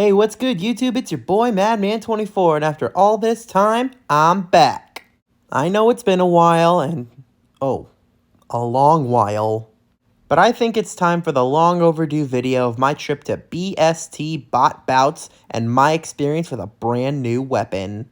Hey, what's good, YouTube? It's your boy, Madman24, and after all this time, I'm back. I know it's been a while, and a long while. But I think it's time for the long overdue video of my trip to BST Bot Bouts and my experience with a brand new weapon.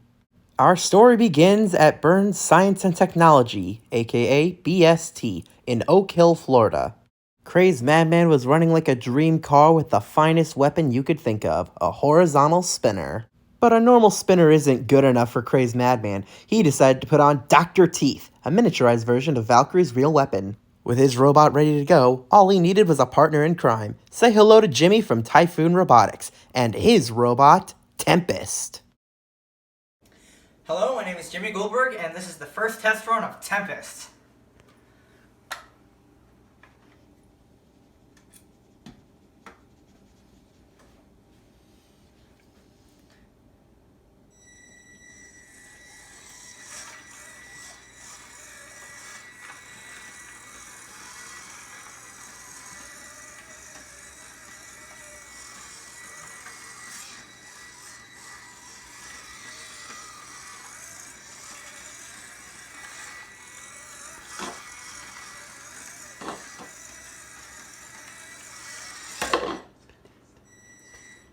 Our story begins at Burns Science and Technology, aka BST, in Oak Hill, Florida. Crazed Madman was running like a dream car with the finest weapon you could think of, a horizontal spinner. But a normal spinner isn't good enough for Crazed Madman. He decided to put on Dr. Teeth, a miniaturized version of Valkyrie's real weapon. With his robot ready to go, all he needed was a partner in crime. Say hello to Jimmy from Typhoon Robotics, and his robot, Tempest. Hello, my name is Jimmy Goldberg, and this is the first test run of Tempest.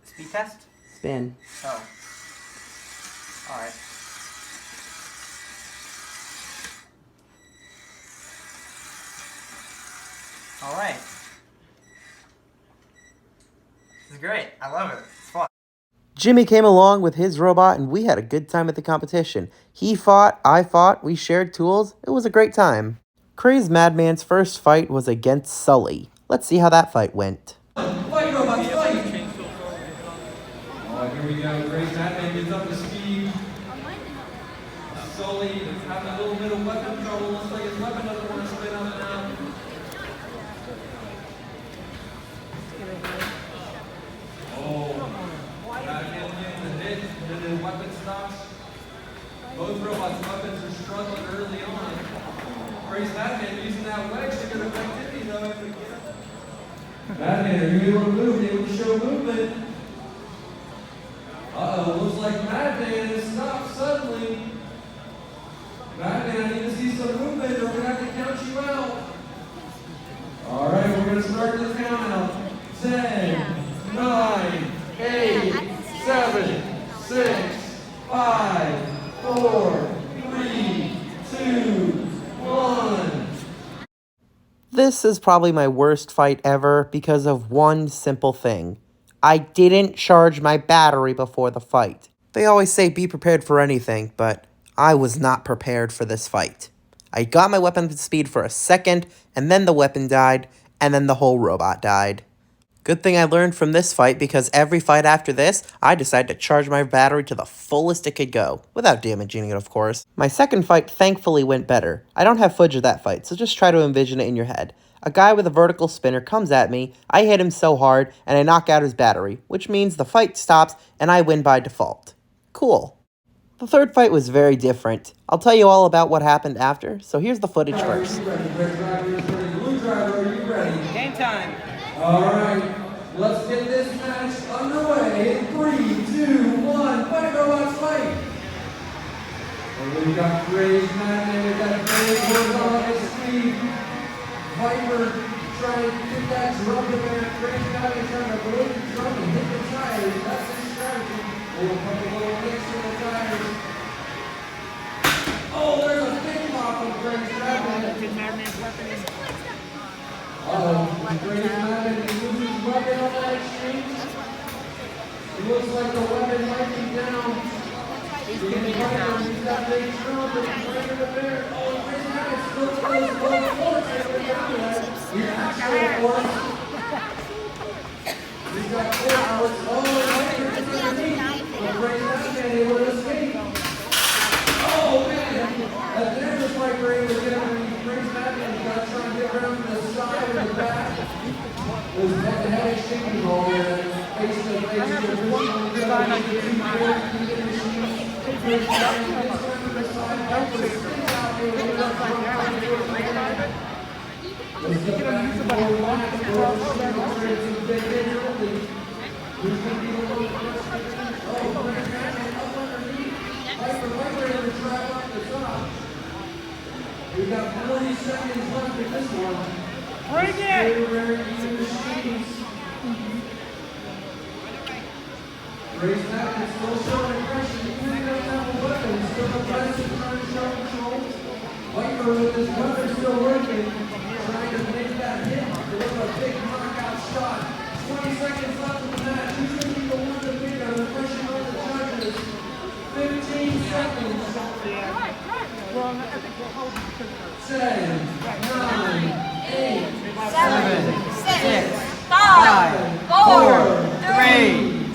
Speed test? Spin. Oh. Alright. Alright. This is great. I love it. It's fun. Jimmy came along with his robot and we had a good time at the competition. He fought, I fought, we shared tools. It was a great time. Crazed Madman's first fight was against Sully. Let's see how that fight went. Fight, robots, fight! Oh, here we go. Crazed Madman gets up to speed. Sully is having a little bit of weapon trouble. Looks like his weapon doesn't want to spin up now. Oh, Madman getting the hit, and then the weapon stops. Both robots' weapons are struggling early on. Crazed Madman using that wedge to get effectivity though. Madman, are you able to move? Able to show movement? Uh-oh, looks like Madman has stopped suddenly. Madman, I need to see some movement or we're going to have to count you out. All right, we're going to start the countdown. 10, 9, 8, 7, 6, 5, 4, 3, 2, 1. This is probably my worst fight ever because of one simple thing. I didn't charge my battery before the fight. They always say be prepared for anything, but I was not prepared for this fight. I got my weapon to speed for a second, and then the weapon died, and then the whole robot died. Good thing I learned from this fight because every fight after this, I decided to charge my battery to the fullest it could go, without damaging it of course. My second fight thankfully went better. I don't have footage of that fight, so just try to envision it in your head. A guy with a vertical spinner comes at me, I hit him so hard, and I knock out his battery, which means the fight stops and I win by default. Cool. The third fight was very different. I'll tell you all about what happened after, so here's the footage first. Blue driver, are you ready? Game time. All right, let's get this match underway in 3, 2, 1. Fight, robots, fight! And we've got Crazed Madman, we've got Crazed horizontal speed. Viper trying to get that drum to bear. Crazed Madman trying to blow the drum and hit the tires. That's his strategy. We'll put a little mix in the tires. Oh, there's a big pop from Crazed Madman. Uh-oh, Crazed Madman is losing his weapon on that exchange. It looks like the weapon might be down. He's got big drum, but he's ready to bear. Oh, Crazed Madman still close to the force. He's actually force. He's got force. Oh, Viper is underneath. But Crazed Madman able to escape. Oh, man. That's never Viper able to get underneath. Crazed Madman got to try and get around to the side or the back. It was head-to-head exchange roll there. Face-to-face position. Crazed Madman gets around to the side. Viper spins out there. Let's get back to the match. Who's going to be the Viper in the trap off the top. We've got 40 seconds left in this one. Bring it! Very even machines. Crazed Madman still showing aggression. Even if he doesn't have a weapon, still aggressive, trying to show control. Viper with his weapon still working, trying to make that hit. Deliver a big knockout shot. 20 seconds left in the match. Who's going to be the one to pick up? The pressure on the judges. 15 seconds. 10, 9, 8, 7, 6, 5, 4, 3,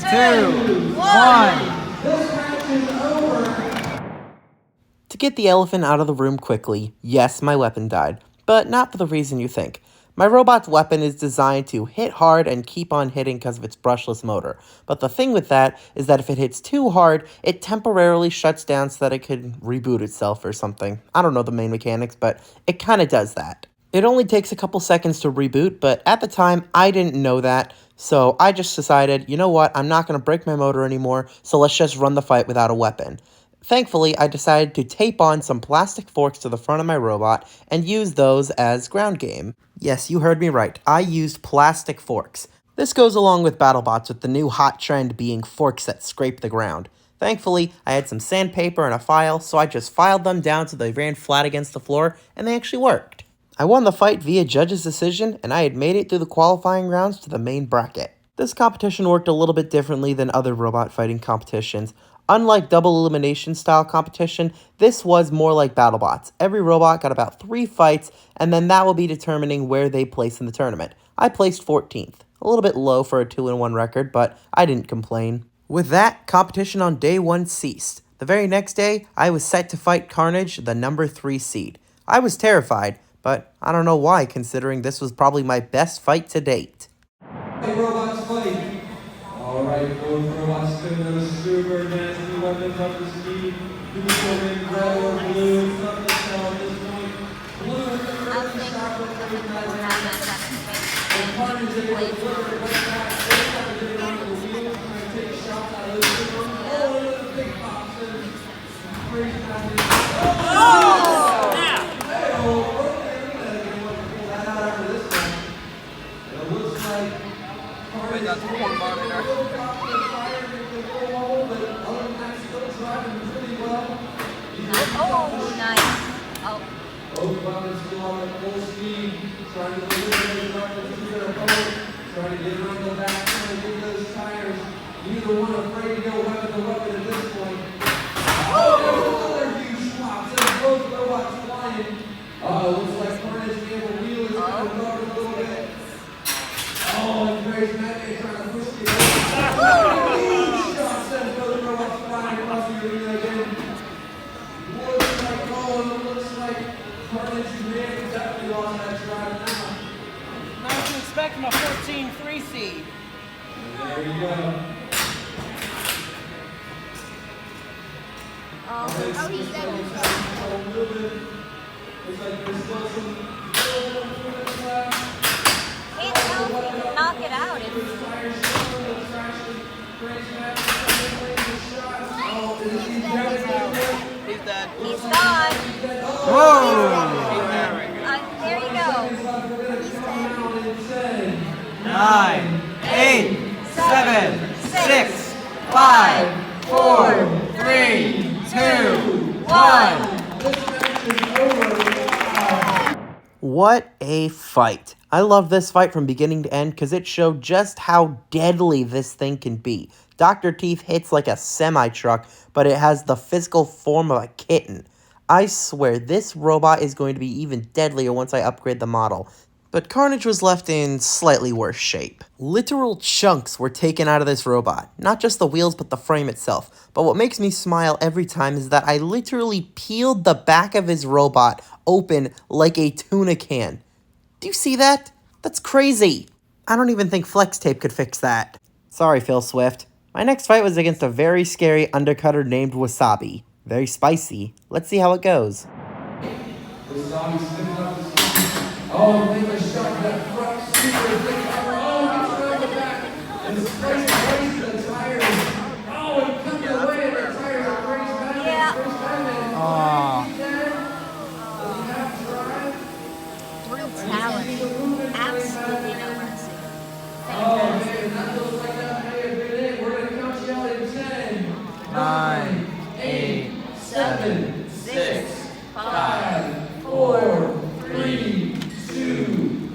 2, 1. This match is over. To get the elephant out of the room quickly, yes, my weapon died, but not for the reason you think. My robot's weapon is designed to hit hard and keep on hitting because of its brushless motor. But the thing with that is that if it hits too hard, it temporarily shuts down so that it could reboot itself or something. I don't know the main mechanics, but it kind of does that. It only takes a couple seconds to reboot, but at the time, I didn't know that. So I just decided, you know what, I'm not going to break my motor anymore, so let's just run the fight without a weapon. Thankfully, I decided to tape on some plastic forks to the front of my robot and use those as ground game. Yes, you heard me right. I used plastic forks. This goes along with BattleBots, with the new hot trend being forks that scrape the ground. Thankfully, I had some sandpaper and a file, so I just filed them down so they ran flat against the floor, and they actually worked. I won the fight via judge's decision, and I had made it through the qualifying rounds to the main bracket. This competition worked a little bit differently than other robot fighting competitions. Unlike double elimination style competition, this was more like BattleBots. Every robot got about 3 fights, and then that will be determining where they place in the tournament. I placed 14th. A little bit low for a 2-1 record, but I didn't complain. With that, competition on day 1 ceased. The very next day, I was set to fight Carnage, the number 3 seed. I was terrified, but I don't know why, considering this was probably my best fight to date. Hey, robots fight. All right, both robots spin those super nasty weapons up the speed. Who's going in red or blue? It's not the tell at this point. Blue is the early shot with Crazed Madman. And Carnage is able to deliver it right back. They try to get around the wheels, trying to take shots out of this system. Oh, look at the big pops in. Crazed Madman. Oh, nice. Oh. Both weapons still on at full speed, trying to eliminate weapons to their opponent, trying to get around the back, trying to get those tires. Neither one afraid to go weapon to weapon at this point. Oh, there's another huge swap. There's both robots flying. Looks like Carnage being able to wheel his kind of rubber a little bit. Oh, and Crazed Madman trying to push the other. Huge shot sends both robots flying across the arena again. Looks like Carnage may have definitely lost that drive now. Not to expect from a 14-3 seed. There you go. Oh, he's dead. A little bit. Looks like there's still some little movement left. Can't tell if he can knock it out. There's tires showing the traction. Crazed Madman the shot. Oh, is he dead? He's dead. He's gone. Whoa! There you go. He's dead. 9, 8, 7, 6, 5, 4, 3, 2, 1. What a fight. I love this fight from beginning to end because it showed just how deadly this thing can be. Dr. Teeth hits like a semi-truck, but it has the physical form of a kitten. I swear this robot is going to be even deadlier once I upgrade the model. But Carnage was left in slightly worse shape. Literal chunks were taken out of this robot. Not just the wheels, but the frame itself. But what makes me smile every time is that I literally peeled the back of his robot open like a tuna can. Do you see that? That's crazy. I don't even think flex tape could fix that. Sorry, Phil Swift. My next fight was against a very scary undercutter named Wasabi. Very spicy. Let's see how it goes. Wasabi spinning up the speed. Oh, they were shot that front super big cover. Oh, he's around the back. And sprays the tires. Oh, and cut the way, and the tires are Crazed Madman. 9, 8, 7, 6, 5, 4, 3, 2,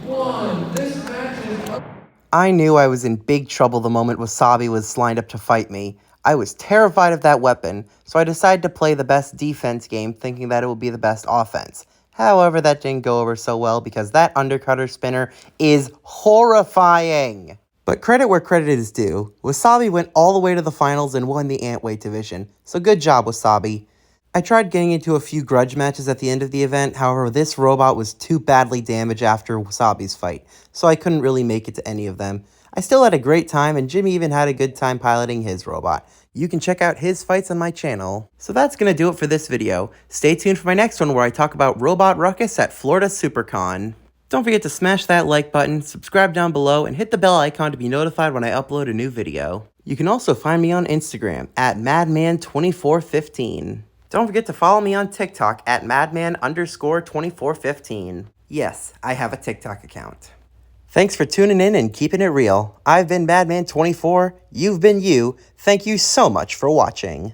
1. This match is up. I knew I was in big trouble the moment Wasabi was lined up to fight me. I was terrified of that weapon, so I decided to play the best defense game thinking that it would be the best offense. However, that didn't go over so well because that undercutter spinner is horrifying. But credit where credit is due. Wasabi went all the way to the finals and won the Antweight division, so good job, Wasabi. I tried getting into a few grudge matches at the end of the event, however this robot was too badly damaged after Wasabi's fight, so I couldn't really make it to any of them. I still had a great time, and Jimmy even had a good time piloting his robot. You can check out his fights on my channel. So that's gonna do it for this video. Stay tuned for my next one where I talk about Robot Ruckus at Florida SuperCon. Don't forget to smash that like button, subscribe down below, and hit the bell icon to be notified when I upload a new video. You can also find me on Instagram at Madman2415. Don't forget to follow me on TikTok at Madman_2415. Yes, I have a TikTok account. Thanks for tuning in and keeping it real. I've been Madman24, you've been you. Thank you so much for watching.